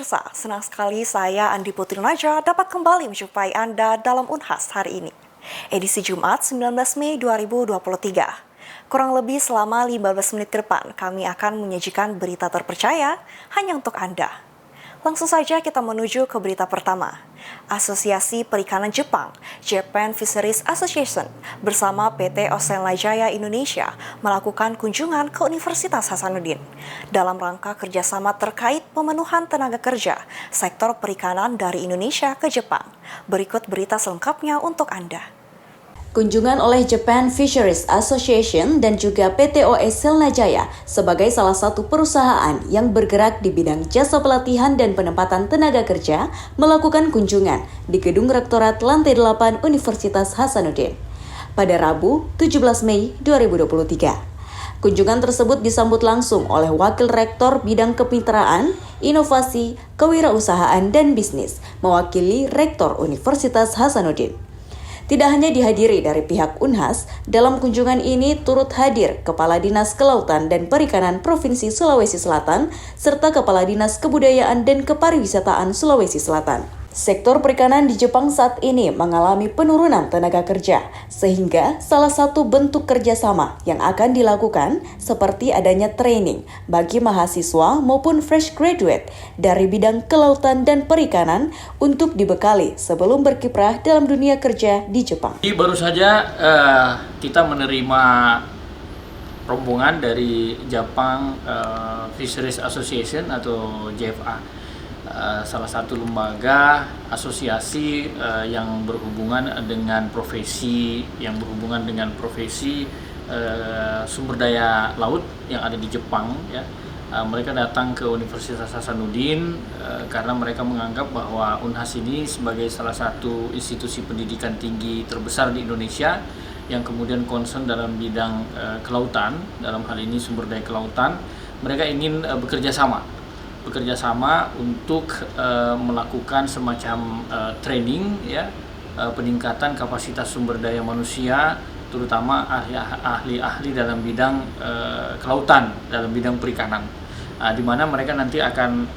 pemirsa, senang sekali saya Andi Putri Naja dapat kembali menjumpai Anda dalam Unhas hari ini. Edisi Jumat 19 Mei 2023. Kurang lebih selama 15 menit ke depan, kami akan menyajikan berita terpercaya hanya untuk Anda. Langsung saja kita menuju ke berita pertama. Asosiasi Perikanan Jepang, Japan Fisheries Association, bersama PT Ocean Jaya Indonesia melakukan kunjungan ke Universitas Hasanuddin dalam rangka kerjasama terkait pemenuhan tenaga kerja sektor perikanan dari Indonesia ke Jepang. Berikut berita selengkapnya untuk Anda. Kunjungan oleh Japan Fisheries Association dan juga PT Ocean Jaya sebagai salah satu perusahaan yang bergerak di bidang jasa pelatihan dan penempatan tenaga kerja melakukan kunjungan di Gedung Rektorat Lantai 8 Universitas Hasanuddin pada Rabu 17 Mei 2023. Kunjungan tersebut disambut langsung oleh Wakil Rektor Bidang Kemitraan, Inovasi, Kewirausahaan, dan Bisnis mewakili Rektor Universitas Hasanuddin. Tidak hanya dihadiri dari pihak Unhas, dalam kunjungan ini turut hadir Kepala Dinas Kelautan dan Perikanan Provinsi Sulawesi Selatan, serta Kepala Dinas Kebudayaan dan Kepariwisataan Sulawesi Selatan. Sektor perikanan di Jepang saat ini mengalami penurunan tenaga kerja, sehingga salah satu bentuk kerjasama yang akan dilakukan seperti adanya training bagi mahasiswa maupun fresh graduate dari bidang kelautan dan perikanan untuk dibekali sebelum berkiprah dalam dunia kerja di Jepang. Baru saja kita menerima rombongan dari Japan Fisheries Association atau JFA. Salah satu lembaga asosiasi yang berhubungan dengan profesi sumber daya laut yang ada di Jepang, ya. Mereka datang ke Universitas Hasanuddin karena mereka menganggap bahwa Unhas ini sebagai salah satu institusi pendidikan tinggi terbesar di Indonesia yang kemudian concern dalam bidang kelautan, dalam hal ini sumber daya kelautan. Mereka ingin bekerja sama untuk melakukan semacam training, ya, peningkatan kapasitas sumber daya manusia, terutama ahli-ahli dalam bidang kelautan, dalam bidang perikanan, di mana mereka nanti akan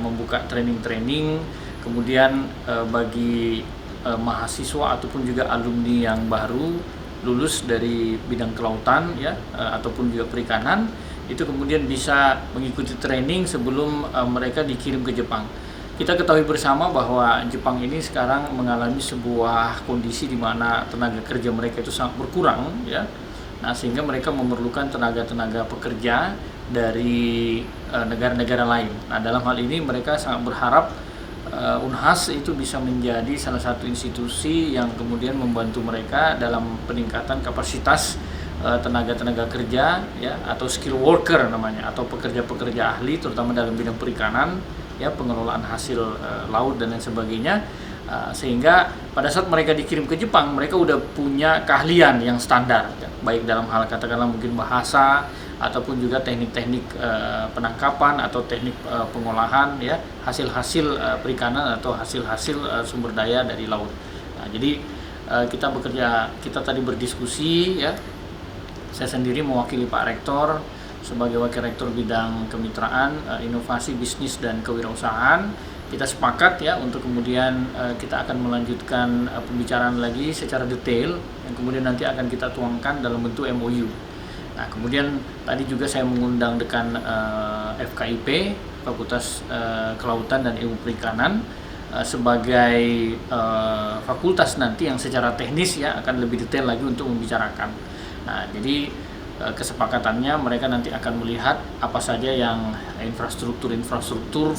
membuka training, kemudian bagi mahasiswa ataupun juga alumni yang baru lulus dari bidang kelautan, ya, ataupun juga perikanan, itu kemudian bisa mengikuti training sebelum mereka dikirim ke Jepang. Kita ketahui bersama bahwa Jepang ini sekarang mengalami sebuah kondisi di mana tenaga kerja mereka itu sangat berkurang, ya. Nah, sehingga mereka memerlukan tenaga pekerja dari negara-negara lain. Nah, dalam hal ini mereka sangat berharap Unhas itu bisa menjadi salah satu institusi yang kemudian membantu mereka dalam peningkatan kapasitas tenaga kerja, ya, atau skill worker namanya, atau pekerja-pekerja ahli terutama dalam bidang perikanan, ya, pengelolaan hasil laut dan lain sebagainya, sehingga pada saat mereka dikirim ke Jepang mereka udah punya keahlian yang standar, ya, baik dalam hal katakanlah mungkin bahasa ataupun juga teknik-teknik penangkapan atau teknik pengolahan, ya, hasil-hasil perikanan atau hasil-hasil sumber daya dari laut. Nah, jadi kita tadi berdiskusi, ya. Saya sendiri mewakili Pak Rektor sebagai Wakil Rektor Bidang Kemitraan, Inovasi, Bisnis, dan Kewirausahaan. Kita sepakat, ya, untuk kemudian kita akan melanjutkan pembicaraan lagi secara detail yang kemudian nanti akan kita tuangkan dalam bentuk MOU. Nah, kemudian tadi juga saya mengundang dekan FKIP, Fakultas Kelautan dan Ilmu Perikanan, sebagai fakultas nanti yang secara teknis, ya, akan lebih detail lagi untuk membicarakan. Nah, jadi kesepakatannya mereka nanti akan melihat apa saja yang infrastruktur,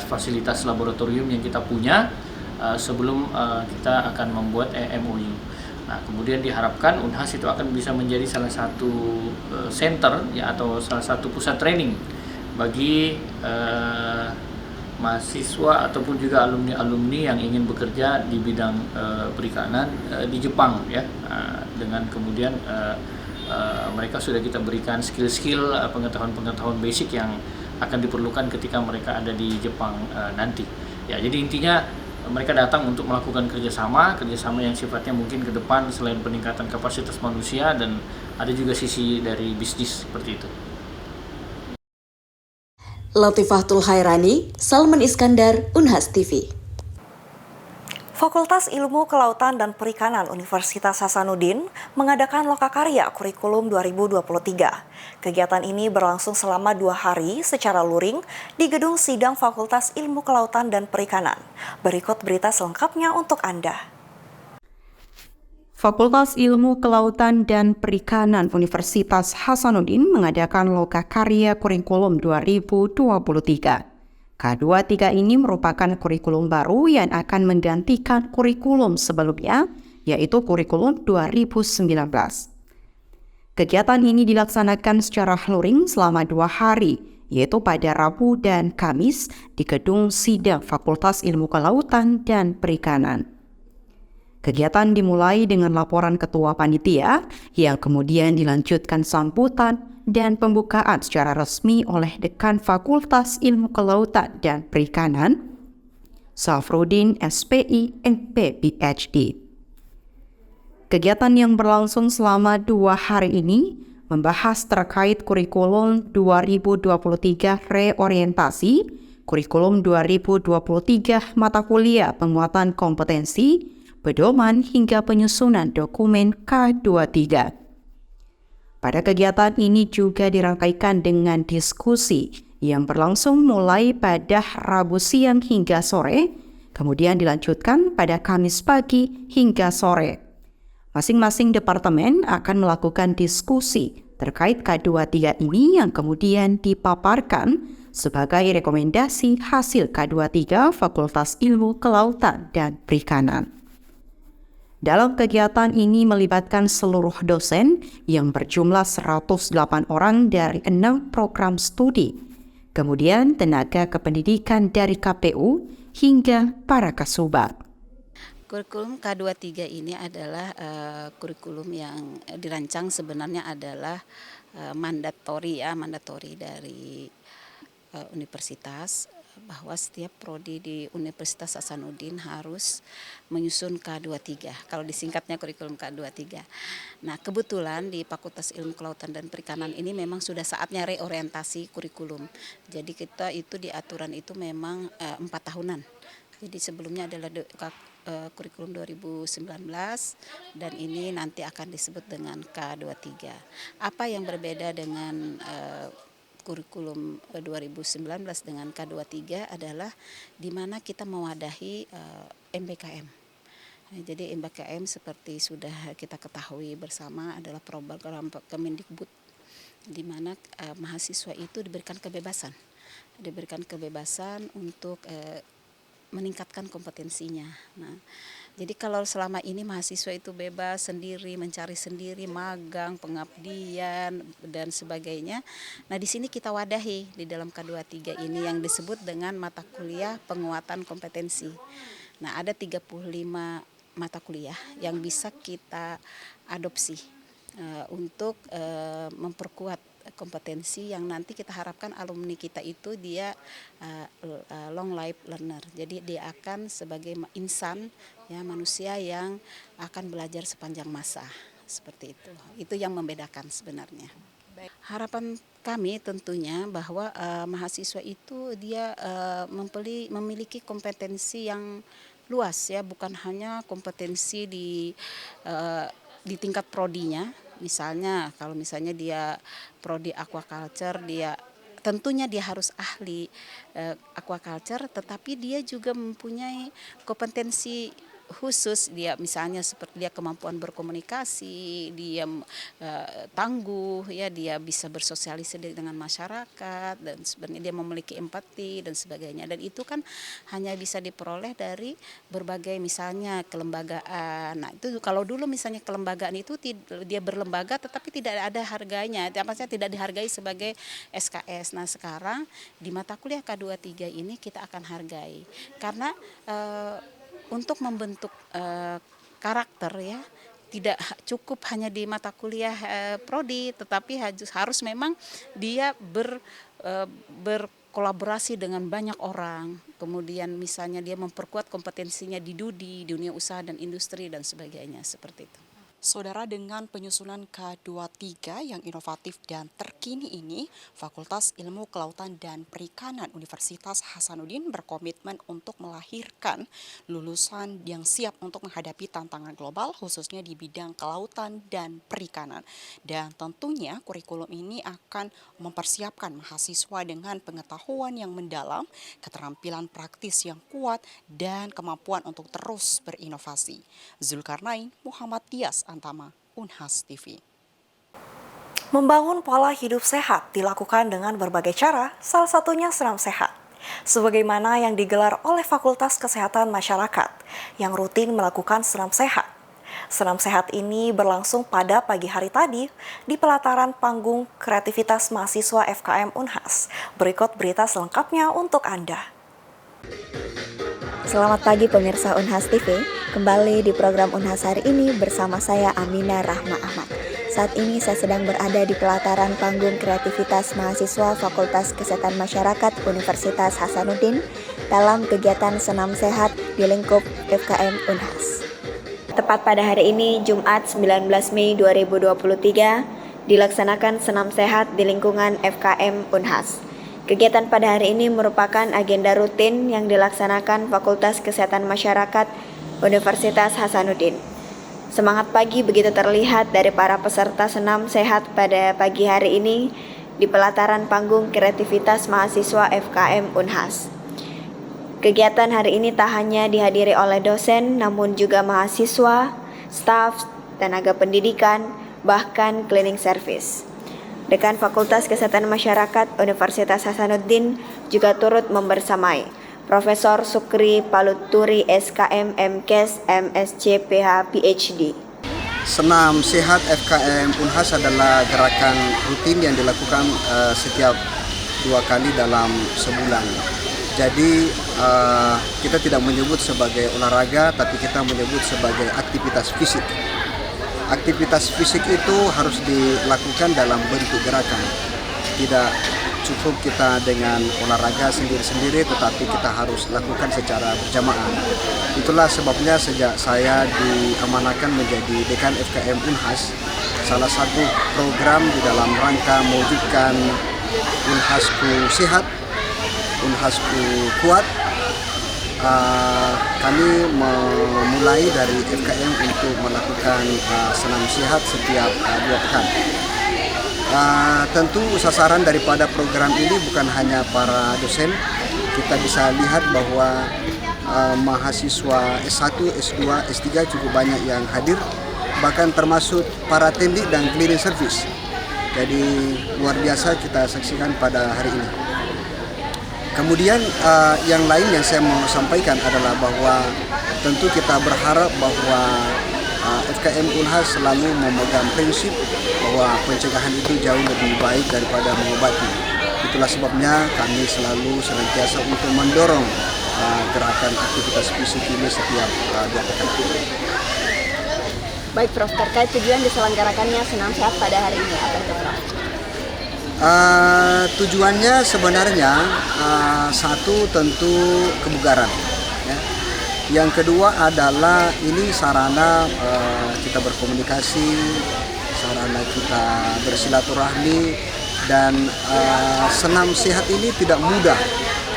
fasilitas laboratorium yang kita punya sebelum kita akan membuat MOU. Nah, kemudian diharapkan Unhas itu akan bisa menjadi salah satu center, ya, atau salah satu pusat training bagi mahasiswa ataupun juga alumni yang ingin bekerja di bidang perikanan di Jepang, ya, dengan kemudian mereka sudah kita berikan skill-skill, pengetahuan basic yang akan diperlukan ketika mereka ada di Jepang nanti. Ya, jadi intinya mereka datang untuk melakukan kerjasama yang sifatnya mungkin ke depan selain peningkatan kapasitas manusia, dan ada juga sisi dari bisnis seperti itu. Latifatul Hairani, Salman Iskandar, Unhas TV. Fakultas Ilmu Kelautan dan Perikanan Universitas Hasanuddin mengadakan Lokakarya Kurikulum 2023. Kegiatan ini berlangsung selama 2 hari secara luring di Gedung Sidang Fakultas Ilmu Kelautan dan Perikanan. Berikut berita selengkapnya untuk Anda. Fakultas Ilmu Kelautan dan Perikanan Universitas Hasanuddin mengadakan Lokakarya Kurikulum 2023. K23 ini merupakan kurikulum baru yang akan menggantikan kurikulum sebelumnya, yaitu kurikulum 2019. Kegiatan ini dilaksanakan secara luring selama 2 hari, yaitu pada Rabu dan Kamis di Gedung Sidang Fakultas Ilmu Kelautan dan Perikanan. Kegiatan dimulai dengan laporan ketua panitia yang kemudian dilanjutkan sambutan dan pembukaan secara resmi oleh Dekan Fakultas Ilmu Kelautan dan Perikanan, Safruddin SPI MP PhD. Kegiatan yang berlangsung selama 2 hari ini membahas terkait kurikulum 2023 reorientasi, kurikulum 2023 mata kuliah penguatan kompetensi, pedoman hingga penyusunan dokumen K23. Pada kegiatan ini juga dirangkaikan dengan diskusi yang berlangsung mulai pada Rabu siang hingga sore, kemudian dilanjutkan pada Kamis pagi hingga sore. Masing-masing departemen akan melakukan diskusi terkait K23 ini yang kemudian dipaparkan sebagai rekomendasi hasil K23 Fakultas Ilmu Kelautan dan Perikanan. Dalam kegiatan ini melibatkan seluruh dosen yang berjumlah 108 orang dari 6 program studi, kemudian tenaga kependidikan dari KPU hingga para kasubag. Kurikulum K23 ini adalah kurikulum yang dirancang sebenarnya adalah mandatori dari universitas, bahwa setiap prodi di Universitas Hasanuddin harus menyusun K23. Kalau disingkatnya kurikulum K23. Nah, kebetulan di Fakultas Ilmu Kelautan dan Perikanan ini memang sudah saatnya reorientasi kurikulum. Jadi kita itu di aturan itu memang 4 tahunan. Jadi sebelumnya adalah kurikulum 2019 dan ini nanti akan disebut dengan K23. Apa yang berbeda dengan kurikulum 2019 dengan K23 adalah di mana kita mewadahi MBKM. Nah, jadi MBKM seperti sudah kita ketahui bersama adalah program Kemendikbud, di mana mahasiswa itu diberikan kebebasan untuk meningkatkan kompetensinya. Nah, jadi kalau selama ini mahasiswa itu bebas sendiri, mencari sendiri, magang, pengabdian, dan sebagainya. Nah, di sini kita wadahi di dalam K23 ini yang disebut dengan mata kuliah penguatan kompetensi. Nah, ada 35 mata kuliah yang bisa kita adopsi untuk memperkuat kompetensi yang nanti kita harapkan alumni kita itu dia long life learner. Jadi dia akan sebagai insan, ya, manusia yang akan belajar sepanjang masa, seperti itu. Itu yang membedakan sebenarnya. Harapan kami tentunya bahwa mahasiswa itu dia memiliki kompetensi yang luas, ya, bukan hanya kompetensi di tingkat prodinya. Misalnya kalau misalnya dia prodi aquaculture, dia tentunya dia harus ahli aquaculture, tetapi dia juga mempunyai kompetensi khusus, dia misalnya seperti dia kemampuan berkomunikasi, dia tangguh, ya, dia bisa bersosialisasi dengan masyarakat, dan sebenarnya dia memiliki empati dan sebagainya. Dan itu kan hanya bisa diperoleh dari berbagai misalnya kelembagaan. Nah, itu kalau dulu misalnya kelembagaan itu dia berlembaga tetapi tidak ada harganya, maksudnya tidak dihargai sebagai SKS. Nah, sekarang di mata kuliah K23 ini kita akan hargai karena untuk membentuk karakter, ya, tidak cukup hanya di mata kuliah prodi, tetapi harus memang dia berkolaborasi dengan banyak orang. Kemudian misalnya dia memperkuat kompetensinya di dunia usaha dan industri dan sebagainya, seperti itu. Saudara, dengan penyusunan K23 yang inovatif dan terkini ini, Fakultas Ilmu Kelautan dan Perikanan Universitas Hasanuddin berkomitmen untuk melahirkan lulusan yang siap untuk menghadapi tantangan global, khususnya di bidang kelautan dan perikanan. Dan tentunya kurikulum ini akan mempersiapkan mahasiswa dengan pengetahuan yang mendalam, keterampilan praktis yang kuat, dan kemampuan untuk terus berinovasi. Zulkarnain Muhammad Dias Antama, Unhas TV. Membangun pola hidup sehat dilakukan dengan berbagai cara, salah satunya senam sehat. Sebagaimana yang digelar oleh Fakultas Kesehatan Masyarakat yang rutin melakukan senam sehat. Senam sehat ini berlangsung pada pagi hari tadi di pelataran panggung kreativitas mahasiswa FKM Unhas. Berikut berita selengkapnya untuk Anda. Selamat pagi pemirsa Unhas TV, kembali di program Unhas hari ini bersama saya Aminah Rahma Ahmad. Saat ini saya sedang berada di pelataran panggung kreativitas mahasiswa Fakultas Kesehatan Masyarakat Universitas Hasanuddin dalam kegiatan senam sehat di lingkup FKM Unhas. Tepat pada hari ini, Jumat 19 Mei 2023, dilaksanakan senam sehat di lingkungan FKM Unhas. Kegiatan pada hari ini merupakan agenda rutin yang dilaksanakan Fakultas Kesehatan Masyarakat Universitas Hasanuddin. Semangat pagi begitu terlihat dari para peserta senam sehat pada pagi hari ini di pelataran panggung kreativitas mahasiswa FKM Unhas. Kegiatan hari ini tak hanya dihadiri oleh dosen, namun juga mahasiswa, staf, tenaga pendidikan, bahkan cleaning service. Dekan Fakultas Kesehatan Masyarakat Universitas Hasanuddin juga turut membersamai Profesor Sukri Paluturi SKM MKes MSc PH PhD. Senam sehat FKM Unhas adalah gerakan rutin yang dilakukan setiap 2 kali dalam sebulan. Jadi kita tidak menyebut sebagai olahraga, tapi kita menyebut sebagai aktivitas fisik. Aktivitas fisik itu harus dilakukan dalam bentuk gerakan. Tidak cukup kita dengan olahraga sendiri-sendiri, tetapi kita harus lakukan secara berjamaah. Itulah sebabnya sejak saya diamanahkan menjadi dekan FKM Unhas, salah satu program di dalam rangka mewujudkan Unhasku sehat, Unhasku kuat, kami memulai dari FKM untuk melakukan senam sehat setiap 2 pekan. Tentu sasaran daripada program ini bukan hanya para dosen. Kita bisa lihat bahwa mahasiswa S1, S2, S3 cukup banyak yang hadir, bahkan termasuk para teknik dan cleaning service. Jadi luar biasa kita saksikan pada hari ini. Kemudian yang lain yang saya mau sampaikan adalah bahwa tentu kita berharap bahwa FKM Unhas selalu memegang prinsip bahwa pencegahan itu jauh lebih baik daripada mengobati. Itulah sebabnya kami selalu senantiasa untuk mendorong gerakan aktivitas fisik ini setiap 2 pekan. Baik Prof, terkait tujuan diselenggarakannya senam sehat pada hari ini, apa itu Prof? Tujuannya sebenarnya satu tentu kebugaran, ya. Yang kedua adalah ini sarana kita berkomunikasi, sarana kita bersilaturahmi, dan senam sehat ini tidak mudah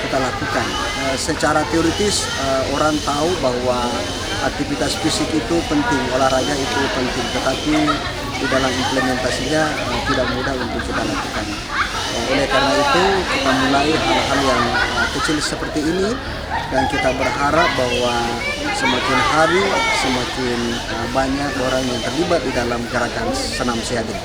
kita lakukan. Secara teoritis orang tahu bahwa aktivitas fisik itu penting, olahraga itu penting, tetapi di dalam implementasinya tidak mudah untuk kita lakukan. Oleh karena itu kita mulai hal-hal yang kecil seperti ini, dan kita berharap bahwa semakin hari semakin banyak orang yang terlibat di dalam gerakan senam sehat ini.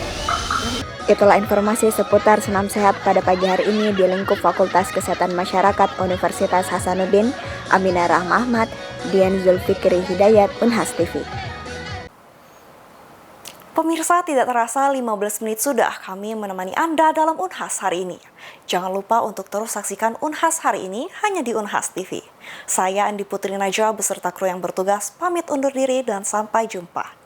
Itulah informasi seputar senam sehat pada pagi hari ini di lingkup Fakultas Kesehatan Masyarakat Universitas Hasanuddin. Aminah Rahma Ahmad, Dian Zulfikri Hidayat, Unhas TV. Pemirsa, tidak terasa 15 menit sudah kami menemani Anda dalam Unhas hari ini. Jangan lupa untuk terus saksikan Unhas hari ini hanya di Unhas TV. Saya Andi Putri Najwa beserta kru yang bertugas pamit undur diri dan sampai jumpa.